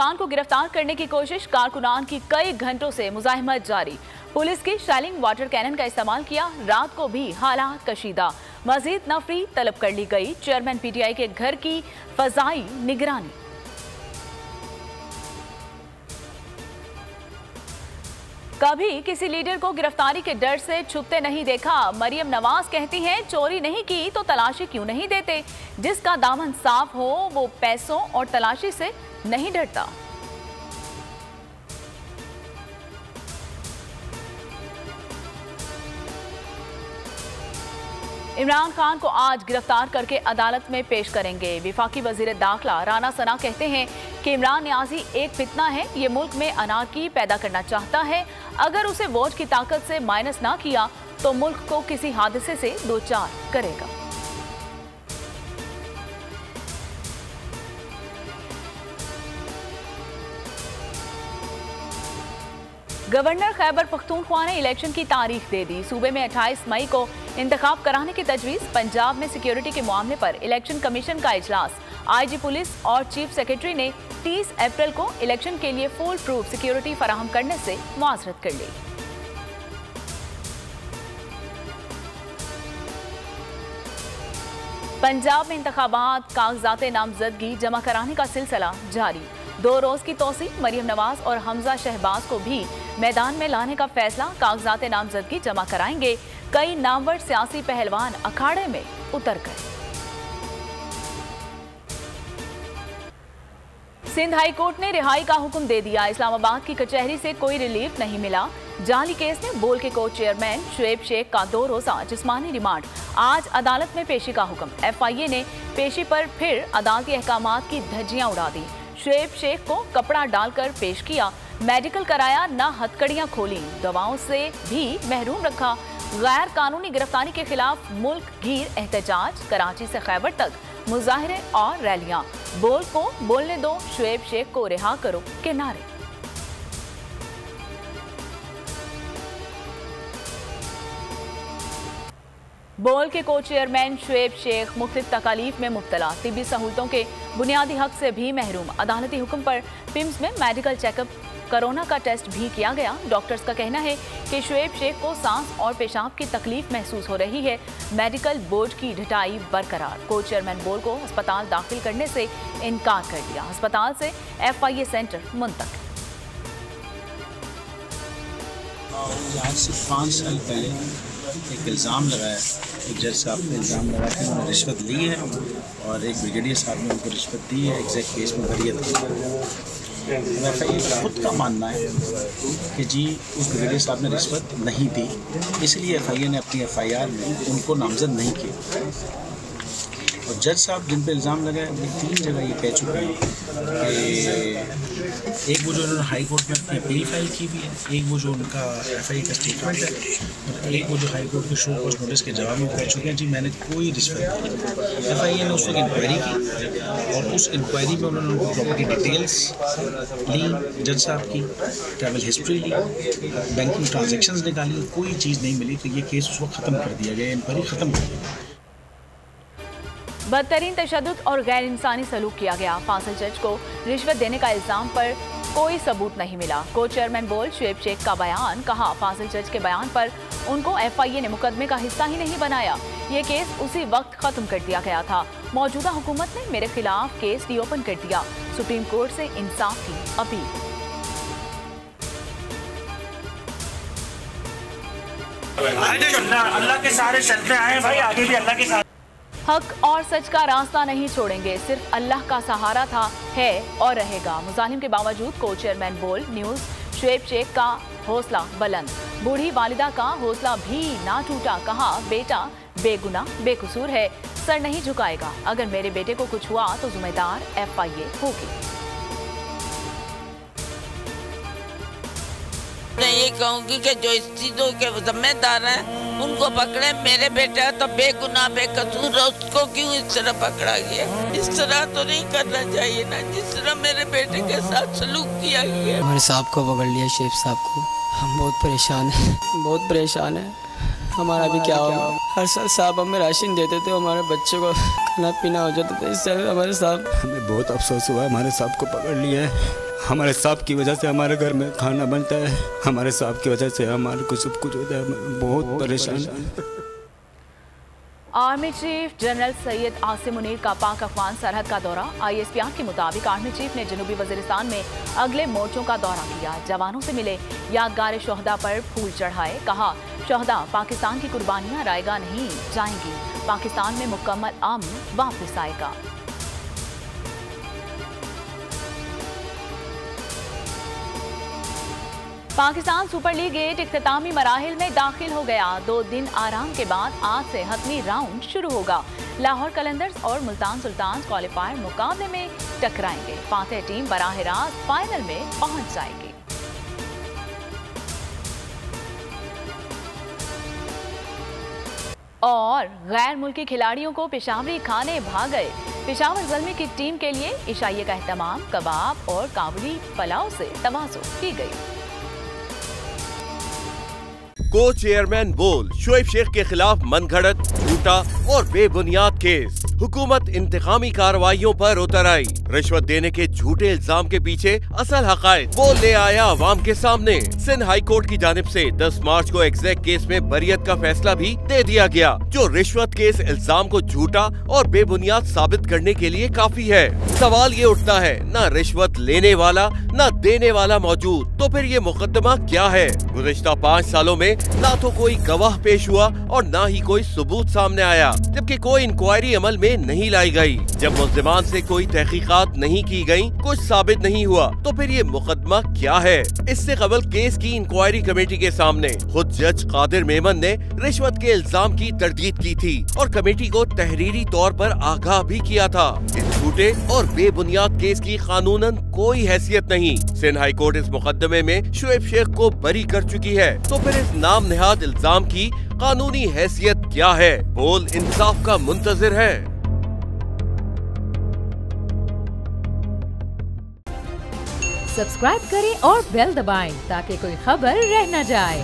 खान को गिरफ्तार करने की कोशिश, कारकुनान की कई घंटों से मुजाहिमत जारी। पुलिस की शेलिंग वाटर कैनन का इस्तेमाल किया, रात को भी हालात कशीदा। मजीद नफरी तलब कर ली गई, चेयरमैन पीटीआई के घर की फजाई निगरानी। कभी किसी लीडर को गिरफ्तारी के डर से छुपते नहीं देखा। मरियम नवाज कहती हैं, चोरी नहीं की तो तलाशी क्यों नहीं देते। जिसका दामन साफ हो वो पैसों और तलाशी से नहीं डरता। इमरान खान को आज गिरफ्तार करके अदालत में पेश करेंगे। विफाकी वजीर दाखिला राना सना कहते हैं कि इमरान न्याजी एक फितना है, ये मुल्क में अनारकी पैदा करना चाहता है। अगर उसे वोट की ताकत से माइनस ना किया तो मुल्क को किसी हादसे से दो चार करेगा। गवर्नर खैबर पख्तूनख्वा ने इलेक्शन की तारीख दे दी। सूबे में 28 मई को इंतखाब कराने की तजवीज़। पंजाब में सिक्योरिटी के मामले पर इलेक्शन कमीशन का इजलास। आईजी पुलिस और चीफ सेक्रेटरी ने 30 अप्रैल को इलेक्शन के लिए फुल प्रूफ सिक्योरिटी फराहम करने से मुआज़रत कर ली। पंजाब में इंतखाबात कागजात नामजदगी जमा कराने का सिलसिला जारी। 2 रोज की तोसी। मरियम नवाज और हमजा शहबाज को भी मैदान में लाने का फैसला। कागजात नामजदगी जमा कराएंगे। कई नामवर सियासी पहलवान अखाड़े में उतर गए। सिंध हाई कोर्ट ने रिहाई का हुक्म दे दिया। इस्लामाबाद की कचहरी से कोई रिलीफ नहीं मिला। जाली केस में बोल के कोर्ट चेयरमैन शुएब शेख का 2 रोजा जिस्मानी रिमांड। आज अदालत में पेशी का हुक्म। एफआईए ने पेशी पर फिर अदालती अहकामात की धज्जियां उड़ा दी। शुएब शेख को कपड़ा डालकर पेश किया, मेडिकल कराया, ना हथकड़ियां खोली, दवाओं से भी महरूम रखा। गैर कानूनी गिरफ्तारी के खिलाफ मुल्क गीर एहतजाज। कराची से खैबर तक मुजाहिरे और रैलियां। बोल को बोलने दो, शुएब शेख को रिहा करो के नारे। बोल के को चेयरमैन शुएब शेख मुख्तलिफ तकालीफ में मुब्तला। तिब्बी सहूलतों के बुनियादी हक से भी महरूम। अदालती हुक्म पर पिम्स में मेडिकल चेकअप, कोरोना का टेस्ट भी किया गया। डॉक्टर्स का कहना है कि शुएब शेख को सांस और पेशाब की तकलीफ महसूस हो रही है। मेडिकल बोर्ड की ढिठाई बरकरार। को चेयरमैन बोल को अस्पताल दाखिल करने से इनकार कर दिया। अस्पताल से एफआईए सेंटर मुंतकिल। आज से 5 साल पहले एक इल्ज़ाम लगाया, एक जज साहब ने इल्ज़ाम लगाया कि उन्होंने रिश्वत ली है और एक ब्रिगेडियर साहब ने उनको रिश्वत दी है। एग्जैक्ट केस में बरियत एफआईए खुद का मानना है कि जी उस ब्रिगेडियर साहब ने रिश्वत नहीं दी, इसलिए एफआईए ने अपनी एफआईआर में उनको नामजद नहीं किया। और जज साहब जिन पे इल्ज़ाम लगाया वो 3 जगह ये कह चुके हैं कि एक वो जो उन्होंने हाई कोर्ट में अपनी अपील फाइल की हुई है, एक वो जो उनका एफआईए का स्टेटमेंट है, और एक वो जो हाई कोर्ट के शो कॉज नोटिस के जवाब में कह चुके हैं जी मैंने कोई रिश्वत नहीं। एफआईए ने उस वक्त इंक्वायरी की और उस इंक्वायरी में उन्होंने उनको प्रॉपर्टी डिटेल्स ली, जज साहब की ट्रैवल हिस्ट्री ली, बैंकिंग ट्रांजेक्शन्स निकाली, कोई चीज़ नहीं मिली। तो ये केस उस वक्त ख़त्म कर दिया गया, इंक्वायरी ख़त्म कर दी गई। बदतरीन तशद्दुद और गैर इंसानी सलूक किया गया। फासिल जज को रिश्वत देने का इल्जाम पर कोई सबूत नहीं मिला। को चेयरमैन बोल शुएब शेख का बयान। कहा, फासिल जज के बयान पर उनको एफआईए ने मुकदमे का हिस्सा ही नहीं बनाया। ये केस उसी वक्त खत्म कर दिया गया था। मौजूदा हुकूमत ने मेरे खिलाफ केस रीओपन कर दिया। सुप्रीम कोर्ट से इंसाफ की अपील। अल्लाह के सारे चलते आए भाई, आगे भी अल्लाह के साथ। हक और सच का रास्ता नहीं छोड़ेंगे, सिर्फ अल्लाह का सहारा था, है और रहेगा। मुजालिम के बावजूद को चेयरमैन बोल न्यूज़। शुएब शेख का हौसला बुलंद। बूढ़ी वालिदा का हौसला भी ना टूटा। कहा, बेटा बेगुनाह बेकसूर है, सर नहीं झुकाएगा। अगर मेरे बेटे को कुछ हुआ तो जिम्मेदार एफआईए होगी। मैं ये कहूँगी कि जो इस चीज़ों के जिम्मेदार हैं उनको पकड़े। मेरे बेटा तो बेगुनाह बेकसूर है, उसको क्यों इस तरह पकड़ा गया? इस तरह तो नहीं करना चाहिए ना, जिस तरह मेरे बेटे के साथ सलूक किया गया। हमारे साहब को पकड़ लिया, शेख साहब को। हम बहुत परेशान हैं, बहुत परेशान हैं। हमारा भी क्या होगा? हर साल साहब हमें राशन देते थे, हमारे बच्चे को खाना पीना हो जाता था। इससे हमारे साहब, हमें बहुत अफसोस हुआ, हमारे साहब को पकड़ लिया है। हमारे साहब की वजह से हमारे घर में खाना बनता है, हमारे साहब की वजह से हमारे को सब कुछ होता है, बहुत परेशान। Army chief general Syed Asim Munir का पाक अफगान सरहद का दौरा। ISPR के मुताबिक आर्मी चीफ ने जनूबी वजीरिस्तान में अगले मोर्चों का दौरा किया, जवानों से मिले, यादगार शोहदा पर फूल चढ़ाए। कहा, शोहदा पाकिस्तान की कुर्बानियां रायगा नहीं जाएंगी, पाकिस्तान में मुकम्मल अमन वापस आएगा। पाकिस्तान सुपर लीग 8 इख्तितामी मराहिल में दाखिल हो गया। 2 दिन आराम के बाद आज से हतमी राउंड शुरू होगा। लाहौर कलंदर्स और मुल्तान सुल्तान्स क्वालिफायर मुकाबले में टकराएंगे। फातेह टीम बराह रास्त फाइनल में पहुंच जाएगी। और गैर मुल्की खिलाड़ियों को पेशावरी खाने भाग गए। पेशावर ज़ल्मी की टीम के लिए इशाइये का एहतमाम, कबाब और काबुली पुलाव से तवाज़ुन की गई। को चेयरमैन बोल शोएब शेख के खिलाफ मनगढ़ंत, झूठा और बेबुनियाद केस। हुकूमत इंतकामी कार्रवाइयों पर उतर आई। रिश्वत देने के झूठे इल्जाम के पीछे असल हकायक वो ले आया अवाम के सामने। सिंध हाई कोर्ट की जानिब से 10 मार्च को एग्जैक्ट केस में बरियत का फैसला भी दे दिया गया, जो रिश्वत के इस इल्जाम को झूठा और बेबुनियाद साबित करने के लिए काफी है। सवाल ये उठता है, न रिश्वत लेने वाला न देने वाला मौजूद, तो फिर ये मुकदमा क्या है? गुज़िश्ता 5 सालों में ना तो कोई गवाह पेश हुआ और ना ही कोई सबूत सामने आया, जबकि कोई इंक्वायरी अमल में नहीं लाई गई। जब मुल्ज़िमान से कोई तहकीकात नहीं की गई, कुछ साबित नहीं हुआ, तो फिर ये मुकदमा क्या है? इससे कबल केस की इंक्वायरी कमेटी के सामने खुद जज कादिर मेमन ने रिश्वत के इल्जाम की तरदीद की थी और कमेटी को तहरीरी तौर पर आगाह भी किया था। इस झूठे और बेबुनियाद केस की कानूनन कोई हैसियत नहीं। सिंध हाई कोर्ट इस मुकदमे में शोएब शेख को बरी कर चुकी है, तो फिर इस नाम नेहाद इल्जाम की कानूनी हैसियत क्या है? बोल इंसाफ का मुंतजिर है। सब्सक्राइब करें और बेल दबाएं ताकि कोई खबर रह न जाए।